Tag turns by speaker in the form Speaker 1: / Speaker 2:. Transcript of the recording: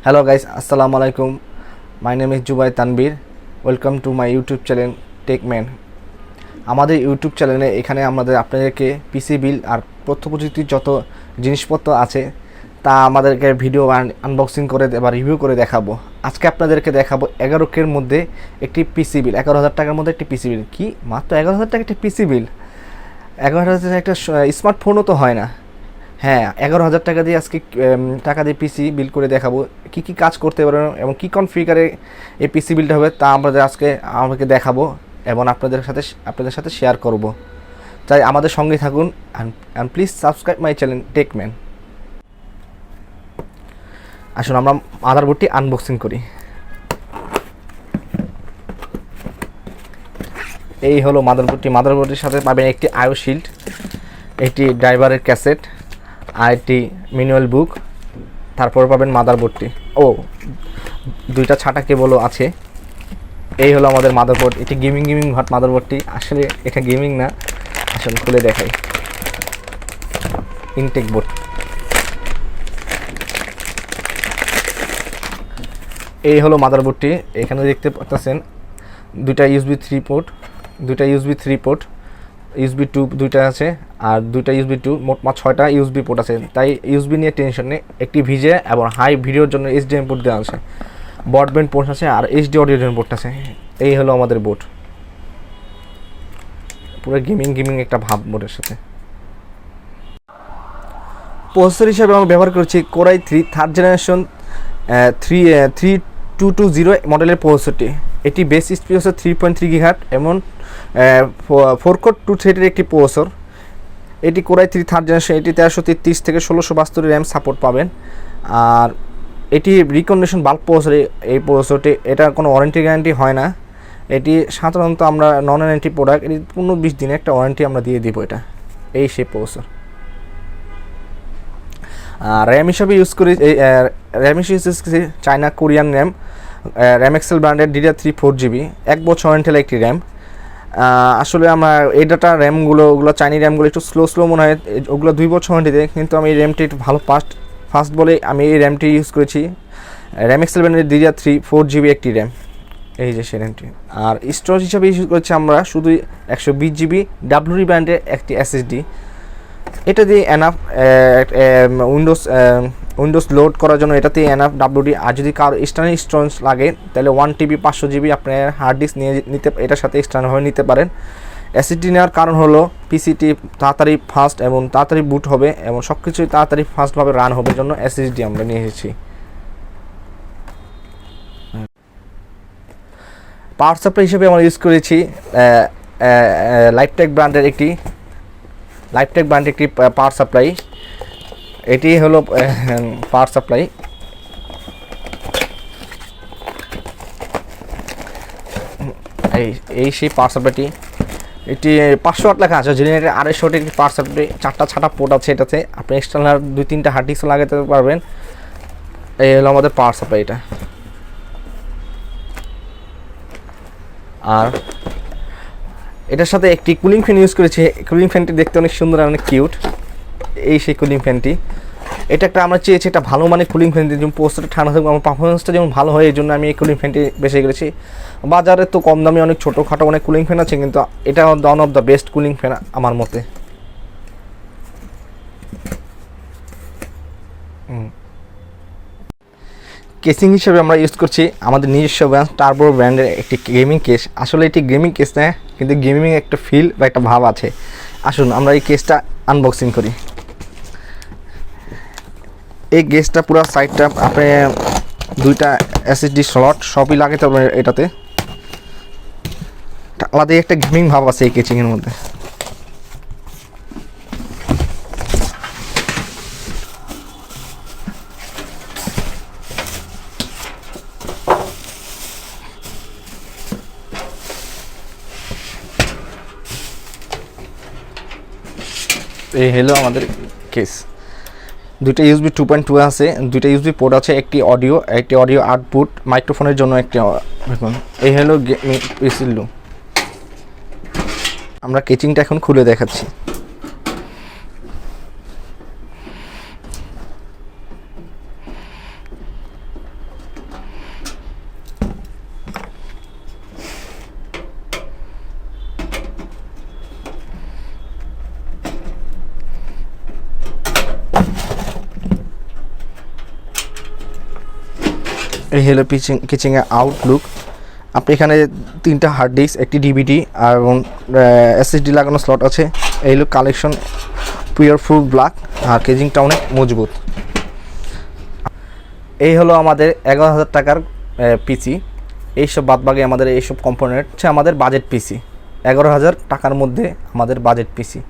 Speaker 1: Hello guys, Assalamu alaikum. My name is Tanvir. Welcome to my YouTube channel TechMan. আমাদের YouTube চ্যানেলে এখানে আমাদের আপনাদেরকে পিসি বিল আর তথ্যপ্রযুক্তির যত জিনিসপত্র আছে তা আমাদেরকে ভিডিও আনবক্সিং করে বা রিভিউ করে দেখাবো। আজকে আপনাদেরকে দেখাবো 11K-র মধ্যে একটি পিসি বিল, 11,000 টাকার মধ্যে একটি পিসি বিল। কি মাত্র 11,000 টাকা একটি পিসি বিল? 11,000 টাকা একটা স্মার্টফোনও তো হয় না। হ্যাঁ, 11,000 টাকা দিয়ে আজকে পিসি বিল করে দেখাবো কি কি কাজ করতে পারবেন এবং কি কনফিগারে এই পিসি বিলটা হবে তা আমাকে দেখাবো এবং আপনাদের সাথে শেয়ার করব। তাই আমাদের সঙ্গে থাকুন and please subscribe my channel Techman. আসুন আমরা মাদারবোর্ডটি আনবক্সিং করি। এই হলো মাদারবোর্ডের সাথে পাবেন একটি আইও শিল্ড, একটি ড্রাইভারের ক্যাসেট আর একটি ম্যানুয়াল বুক। তারপর পাবেন মাদারবোর্ডটি, দুইটা ছাটা কেবলও আছে। এই হলো আমাদের মাদারবোর্ড। এটি গেমিং মাদারবোর্ডটি। আসলে এটা গেমিং না, আসলে খুলে দেখাই। Intake board. এই হলো মাদারবোর্ডটি। এখানে দেখতে পাচ্ছেন দুইটা ইউএসবি 3 পোর্ট, USB 2 দুইটা আছে আর দুইটা USB 2, মোট 6টা USB পোর্ট আছে। তাই USB নিয়ে টেনশন নেই। একটি ভিজে এবং হাই ভিডিওর জন্য HDMI পোর্ট দেওয়া আছে, ব্রডব্যান্ড পোর্ট আছে আর HD অডিও পোর্ট আছে। এই হলো আমাদের বোর্ড, পুরো গেমিং একটা ভাব বোর্ডের সাথে। প্রসেসর হিসাবে আমরা ব্যবহার করছি Core i3 থার্ড জেনারেশন 3220 মডেলের প্রসেসরটি। এটি বেস স্পিড হচ্ছে 3.3 GHz এবং 4 কোর 2 থ্রেডের একটি প্রসেসর। এটি Core i3 থার্ড জেনারেশন। এটি 1333 থেকে 1672 র্যাম সাপোর্ট পাবেন। আর এটি রিকন্ডিশন বাল্ব প্রসেসর। এই প্রসেসরটি, এটা কোনো ওয়ারেন্টি গ্যারান্টি হয় না। এটি সাধারণত আমরা নন ওয়ারেন্টি প্রোডাক্ট, এটি 15-20 দিনের একটা ওয়ারেন্টি আমরা দিয়ে দিব। এটা সেই প্রসেসর। র্যাম হিসাবে ইউজ করি চায়না কোরিয়ান র্যাম এক্সেল ব্র্যান্ডের DDR3 4GB, 1 বছর ওয়ারেন্টির একটি র্যাম। আসলে আমার এই ডাটা র্যামগুলো চাইনি র্যামগুলো একটু স্লো মনে হয়, ওগুলো 2 বছর ওয়ারেন্টি দেয়, কিন্তু আমি এই র্যামটি একটু ভালো ফাস্ট বলে আমি এই র্যামটি ইউজ করেছি। র্যাম এক্সেল ব্র্যান্ডের DDR3 4GB একটি র্যাম, এই যে সেই র্যামটি। আর স্টোরেজ হিসাবে ইউজ করছি আমরা শুধু 120GB WD ব্র্যান্ডের একটি SSD। এটা দিয়ে এনাফ উইন্ডোজ লোড করার জন্য এটাতে এনাফ WD। আর যদি কারো এক্সটার্নাল স্টোরেজ লাগে তাহলে 1TB 500GB আপনার হার্ড ডিস্ক এটার সাথে এক্সটার্নালভাবে নিতে পারেন। SSD নেওয়ার কারণ হলো পিসিটি তাড়াতাড়ি ফাস্ট এবং তাড়াতাড়ি বুট হবে এবং সব কিছুই তাড়াতাড়ি ফাস্টভাবে রান হবে জন্য SSD আমরা নিয়ে এসেছি। পাওয়ার সাপ্লাই হিসেবে আমরা ইউজ করেছি লাইফটেক ব্র্যান্ডের একটি পাওয়ার সাপ্লাই। এটি হলো পাওয়ার সাপ্লাই। এই সেই পাওয়ার সাপ্লাইটি। এটি 500 ওয়াট লেখা আছে, জেনারেটর 250 ওয়াটের একটি পাওয়ার সাপ্লাই। 4টা ছাটা পোর্ট আছে এটাতে। আপনি এক্সটার্নাল 2-3টা হার্ড ডিস্ক লাগাতে পারবেন। এই হলো আমাদের পাওয়ার সাপ্লাইটা। আর এটার সাথে একটি কুলিং ফ্যান ইউজ করেছি। কুলিং ফ্যানটি দেখতে অনেক সুন্দর আর অনেক কিউট। এই সেই কুলিং ফ্যানটি। এটা একটা আমরা চেয়েছি একটা ভালো মানের কুলিং ফ্যান, যেমন পোস্টারটা ঠান্ডা থাকবে, আমার পারফরমেন্সটা যেমন ভালো হয়, এই জন্য আমি এই কুলিং ফ্যানটি বেছে করেছি। বাজারে তো কম দামে অনেক ছোটোখাটো অনেক কুলিং ফ্যান আছে, কিন্তু এটা one of the best cooling fan আমার মতে। কেসিং হিসেবে আমরা ইউজ করছি আমাদের নিজস্ব ব্র্যান্ড টার্বো ব্র্যান্ডের একটি গেমিং কেস। আসলে এটি গেমিং কেস না, কিন্তু গেমিং একটা ফিল বা একটা ভাব আছে। আসুন আমরা এই কেসটা আনবক্সিং করি। এই কেসটা পুরো সাইডটা আপনি 2টা SSD স্লট সবই লাগাতে পারবেন এটাতে। আলাদা একটা গেমিং ভাব আছে এই কেচিংয়ের মধ্যে। এই হলো আমাদের কেস। 2টা USB 2.2 আছে, 2টা USB পোর্ট আছে, একটি অডিও আউটপুট, মাইক্রোফোনের জন্য একটি। দেখুন এই হলো পিসি লু। আমরা কেচিংটা এখন খুলে দেখাচ্ছি। এই হলো কিচিংয়ের আউটলুক। আপনি এখানে 3টা হার্ড ডিস্ক, একটি ডিভিডি এবং এসএসডি লাগানো স্লট আছে। এই হলো কালেকশন, পিওর ফুল ব্ল্যাক, আর কেজিংটা অনেক মজবুত। এই হলো আমাদের 11,000 টাকার পিসি। এইসব বাদবাকি আমাদের এইসব কম্পোনেন্ট হচ্ছে আমাদের বাজেট পিসি। 11,000 টাকার মধ্যে আমাদের বাজেট পিসি।